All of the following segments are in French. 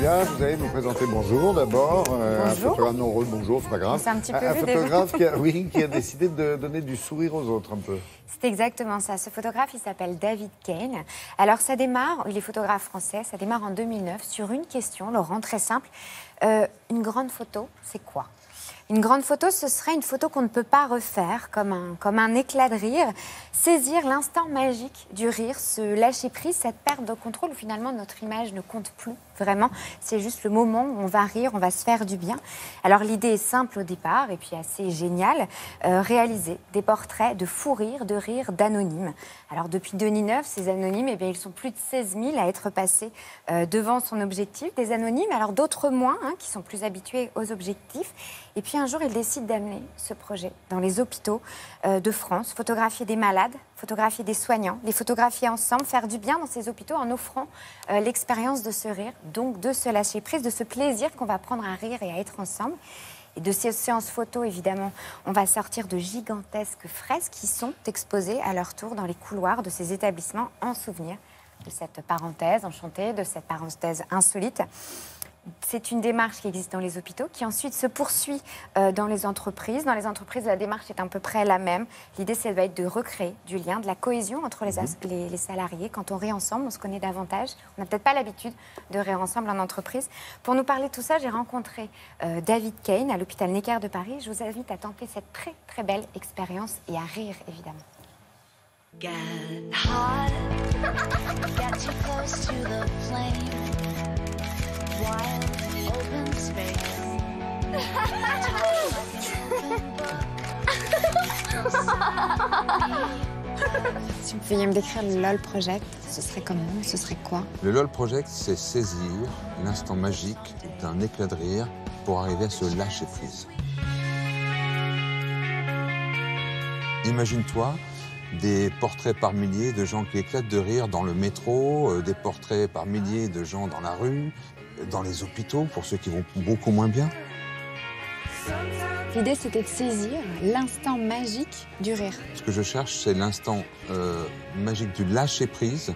Sylvia, vous allez nous présenter bonjour d'abord. Un photographe, non, bonjour, c'est pas grave. C'est un petit peu un vu photographe qui a décidé de donner du sourire aux autres un peu. C'est exactement ça. Ce photographe, il s'appelle David Kane. Alors ça démarre, il est photographe français, ça démarre en 2009 sur une question, Laurent, très simple. Une grande photo, c'est quoi ? Une grande photo, ce serait une photo qu'on ne peut pas refaire, comme un éclat de rire. Saisir l'instant magique du rire, se lâcher prise, cette perte de contrôle où finalement notre image ne compte plus vraiment. C'est juste le moment où on va rire, on va se faire du bien. Alors l'idée est simple au départ et puis assez géniale. Réaliser des portraits de fou rire, de rire, d'anonymes. Alors depuis 2009, ces anonymes, eh bien, ils sont plus de 16 000 à être passés devant son objectif. Des anonymes, alors d'autres moins, qui sont plus habitués aux objectifs. Et puis un jour, il décide d'amener ce projet dans les hôpitaux de France, photographier des malades, photographier des soignants, les photographier ensemble, faire du bien dans ces hôpitaux en offrant l'expérience de ce rire, donc de se lâcher prise, de ce plaisir qu'on va prendre à rire et à être ensemble. Et de ces séances photos, évidemment, on va sortir de gigantesques fresques qui sont exposées à leur tour dans les couloirs de ces établissements en souvenir de cette parenthèse enchantée, de cette parenthèse insolite. C'est une démarche qui existe dans les hôpitaux, qui ensuite se poursuit dans les entreprises. Dans les entreprises, la démarche est à peu près la même. L'idée, ça va être de recréer du lien, de la cohésion entre les salariés. Quand on rit ensemble, on se connaît davantage. On n'a peut-être pas l'habitude de rire ensemble en entreprise. Pour nous parler de tout ça, j'ai rencontré David Kane à l'hôpital Necker de Paris. Je vous invite à tenter cette très, très belle expérience et à rire, évidemment. Get hot, get too close to the flame. Wild open space. Si vous pouviez me décrire le LOL Project, ce serait comment? Ce serait quoi? Le LOL Project, c'est saisir l'instant magique d'un éclat de rire pour arriver à se lâcher prise. Imagine-toi des portraits par milliers de gens qui éclatent de rire dans le métro, des portraits par milliers de gens dans la rue, dans les hôpitaux, pour ceux qui vont beaucoup moins bien. L'idée, c'était de saisir l'instant magique du rire. Ce que je cherche, c'est l'instant magique du lâcher-prise.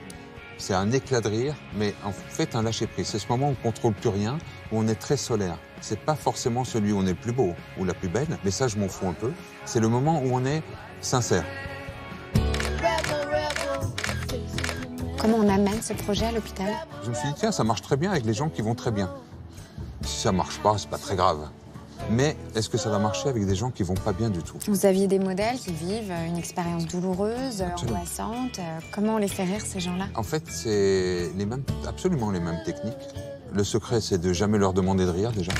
C'est un éclat de rire, mais en fait un lâcher-prise. C'est ce moment où on ne contrôle plus rien, où on est très solaire. C'est pas forcément celui où on est le plus beau ou la plus belle, mais ça, je m'en fous un peu. C'est le moment où on est sincère. Comment on amène ce projet à l'hôpital? Je me suis dit, tiens, ça marche très bien avec les gens qui vont très bien. Si ça marche pas, c'est pas très grave. Mais est-ce que ça va marcher avec des gens qui vont pas bien du tout? Vous aviez des modèles qui vivent une expérience douloureuse, Absolument. angoissante. Comment on les fait rire, ces gens-là? En fait, c'est absolument les mêmes techniques. Le secret, c'est de jamais leur demander de rire, déjà.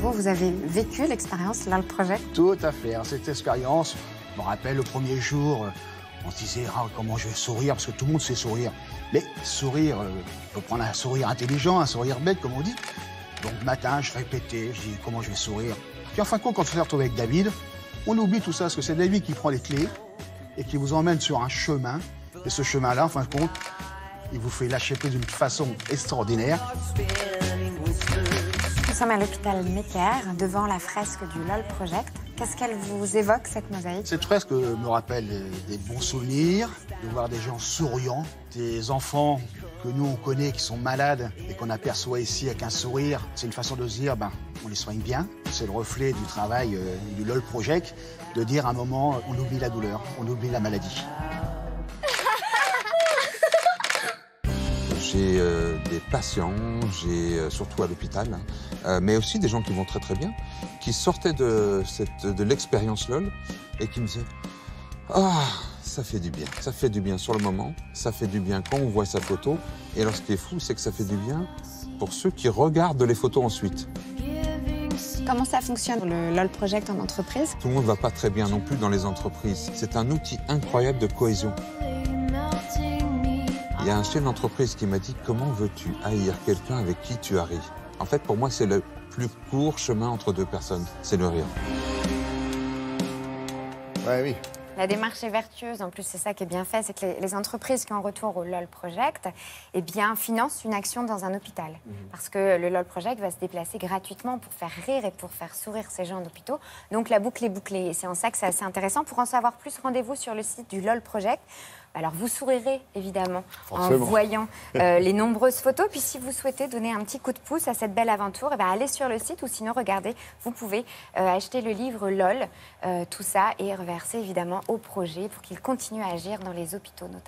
Vous avez vécu l'expérience LOL Project? Tout à fait. Alors, cette expérience, je me rappelle le premier jour, on se disait comment je vais sourire, parce que tout le monde sait sourire. Mais sourire, il faut prendre un sourire intelligent, un sourire bête, comme on dit. Donc le matin, je répétais, je dis comment je vais sourire. Puis en fin de compte, quand on s'est retrouvé avec David, on oublie tout ça, parce que c'est David qui prend les clés et qui vous emmène sur un chemin. Et ce chemin-là, en fin de compte, il vous fait lâcher prise d'une façon extraordinaire. Nous sommes à l'hôpital Necker, devant la fresque du LOL Project. Qu'est-ce qu'elle vous évoque, cette mosaïque? Cette fresque me rappelle des bons souvenirs, de voir des gens souriants, des enfants que nous on connaît qui sont malades et qu'on aperçoit ici avec un sourire. C'est une façon de se dire, on les soigne bien. C'est le reflet du travail du LOL Project, de dire à un moment, on oublie la douleur, on oublie la maladie. J'ai des patients, surtout à l'hôpital, mais aussi des gens qui vont très très bien, qui sortaient de l'expérience LOL et qui me disaient « Ah, ça fait du bien. Ça fait du bien sur le moment, ça fait du bien quand on voit sa photo. Et alors ce qui est fou, c'est que ça fait du bien pour ceux qui regardent les photos ensuite. » Comment ça fonctionne, le LOL Project en entreprise? Tout le monde ne va pas très bien non plus dans les entreprises. C'est un outil incroyable de cohésion. Il y a un chef d'entreprise qui m'a dit « Comment veux-tu haïr quelqu'un avec qui tu as ri ?» En fait, pour moi, c'est le plus court chemin entre deux personnes. C'est le rire. Ouais, oui. La démarche est vertueuse. En plus, c'est ça qui est bien fait, c'est que les entreprises qui ont retour au LOL Project, eh bien, financent une action dans un hôpital. Parce que le LOL Project va se déplacer gratuitement pour faire rire et pour faire sourire ces gens d'hôpitaux. Donc, la boucle est bouclée. Et c'est en ça que c'est assez intéressant. Pour en savoir plus, rendez-vous sur le site du LOL Project. Alors vous sourirez évidemment Forcément. en voyant les nombreuses photos. Puis si vous souhaitez donner un petit coup de pouce à cette belle aventure, allez sur le site ou sinon regardez, vous pouvez acheter le livre LOL, tout ça, et reverser évidemment au projet pour qu'il continue à agir dans les hôpitaux notamment.